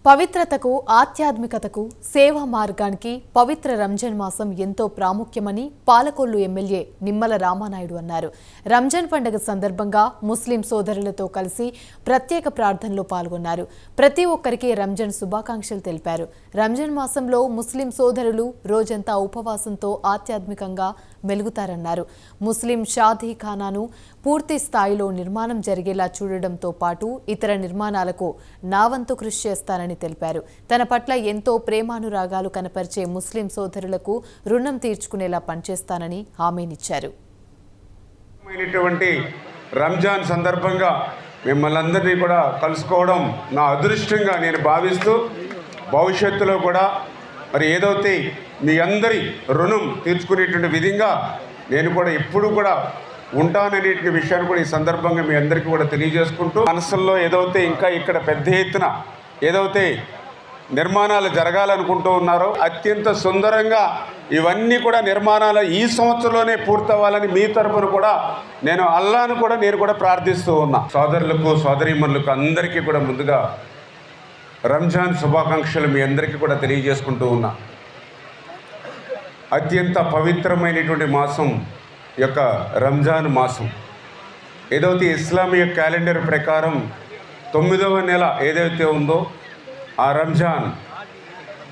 పవిత్రతకు ఆధ్యాత్మికతకు సేవా మార్గానికి పవిత్ర రంజాన్ మాసం ఎంతో ప్రాముఖ్యమని పాలకొల్లు ఎమ్మెల్యే నిమ్మల రామానాయుడు అన్నారు. రంజాన్ పండుగ సందర్భంగా ముస్లిం సోదరులతో కలిసి ప్రత్యేక ప్రార్థనలో పాల్గొన్నారు. ప్రతి ఒక్కరికి రంజాన్ శుభాకాంక్షలు తెలిపారు. రంజాన్ మాసంలో ముస్లిం సోదరులు రోజంతా ఉపవాసంతో ఆధ్యాత్మికంగా మెలుగుతారన్నారు. ముస్లిం షాదీఖానాను పూర్తి స్థాయిలో నిర్మాణం జరిగేలా చూడడంతో పాటు ఇతర నిర్మాణాలకు నా వంతు కృషి చేస్తానని తెలిపారు. తన పట్ల ఎంతో ప్రేమానురాగాలు కనపరిచే ముస్లిం సోదరులకు రుణం తీర్చుకునేలా పనిచేస్తానని హామీనిచ్చారు. రంజాన్ సందర్భంగా మిమ్మల్ని అందరినీ కూడా కలుసుకోవడం నా అదృష్టంగా నేను భావిస్తూ భవిష్యత్తులో కూడా మరి ఏదైతే మీ అందరి రుణం తీర్చుకునేటువంటి విధంగా నేను కూడా ఎప్పుడు కూడా ఉంటాననే విషయాన్ని కూడా ఈ సందర్భంగా మీ అందరికీ కూడా తెలియజేసుకుంటూ మనసుల్లో ఏదైతే ఇంకా ఇక్కడ పెద్ద ఎత్తున ఏదైతే నిర్మాణాలు జరగాలనుకుంటూ ఉన్నారో అత్యంత సుందరంగా ఇవన్నీ కూడా నిర్మాణాలు ఈ సంవత్సరంలోనే పూర్తవ్వాలని మీ తరపున కూడా నేను అల్లాను కూడా నేను కూడా ప్రార్థిస్తూ ఉన్నా. సోదరులకు సోదరీమణులకు అందరికీ కూడా ముందుగా రంజాన్ శుభాకాంక్షలు మీ అందరికీ కూడా తెలియజేసుకుంటూ ఉన్నా. అత్యంత పవిత్రమైనటువంటి మాసం యొక్క రంజాన్ మాసం ఏదైతే ఇస్లామిక్ క్యాలెండర్ ప్రకారం 9వ నెల ఏదైతే ఉందో ఆ రంజాన్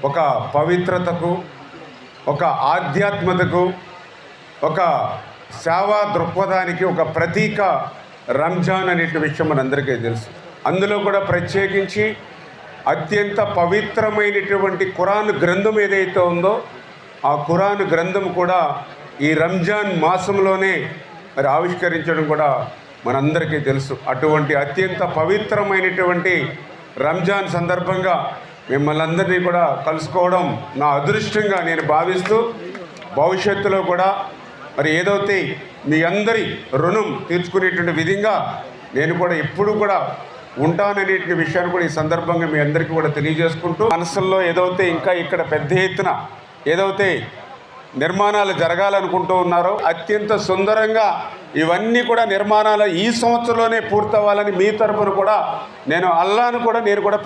ఒక పవిత్రతకు, ఒక ఆధ్యాత్మికతకు, ఒక సేవా దృక్పథానికి ఒక ప్రతీక రంజాన్ అనే విషయం మనందరికీ తెలుసు. అందులో కూడా ప్రత్యేకించి అత్యంత పవిత్రమైనటువంటి ఖురాన్ గ్రంథం ఏదైతే ఉందో ఆ ఖురాన్ గ్రంథం కూడా ఈ రంజాన్ మాసంలోనే మరి ఆవిష్కరించడం కూడా మనందరికీ తెలుసు. అటువంటి అత్యంత పవిత్రమైనటువంటి రంజాన్ సందర్భంగా మిమ్మల్ని అందరినీ కూడా కలుసుకోవడం నా అదృష్టంగా నేను భావిస్తూ భవిష్యత్తులో కూడా మరి ఏదైతే మీ అందరి రుణం తీర్చుకునేటువంటి విధంగా నేను కూడా ఎప్పుడు కూడా ఉంటాననే విషయాన్ని కూడా ఈ సందర్భంగా మీ అందరికీ కూడా తెలియజేసుకుంటూ మనసుల్లో ఏదైతే ఇంకా ఇక్కడ పెద్ద ఎత్తున ఏదైతే నిర్మాణాలు జరగాలనుకుంటూ ఉన్నారో అత్యంత సుందరంగా ఇవన్నీ కూడా నిర్మాణాలు ఈ సంవత్సరంలోనే పూర్తవ్వాలని మీ తరపున కూడా నేను అల్లాను కూడా నేను కూడా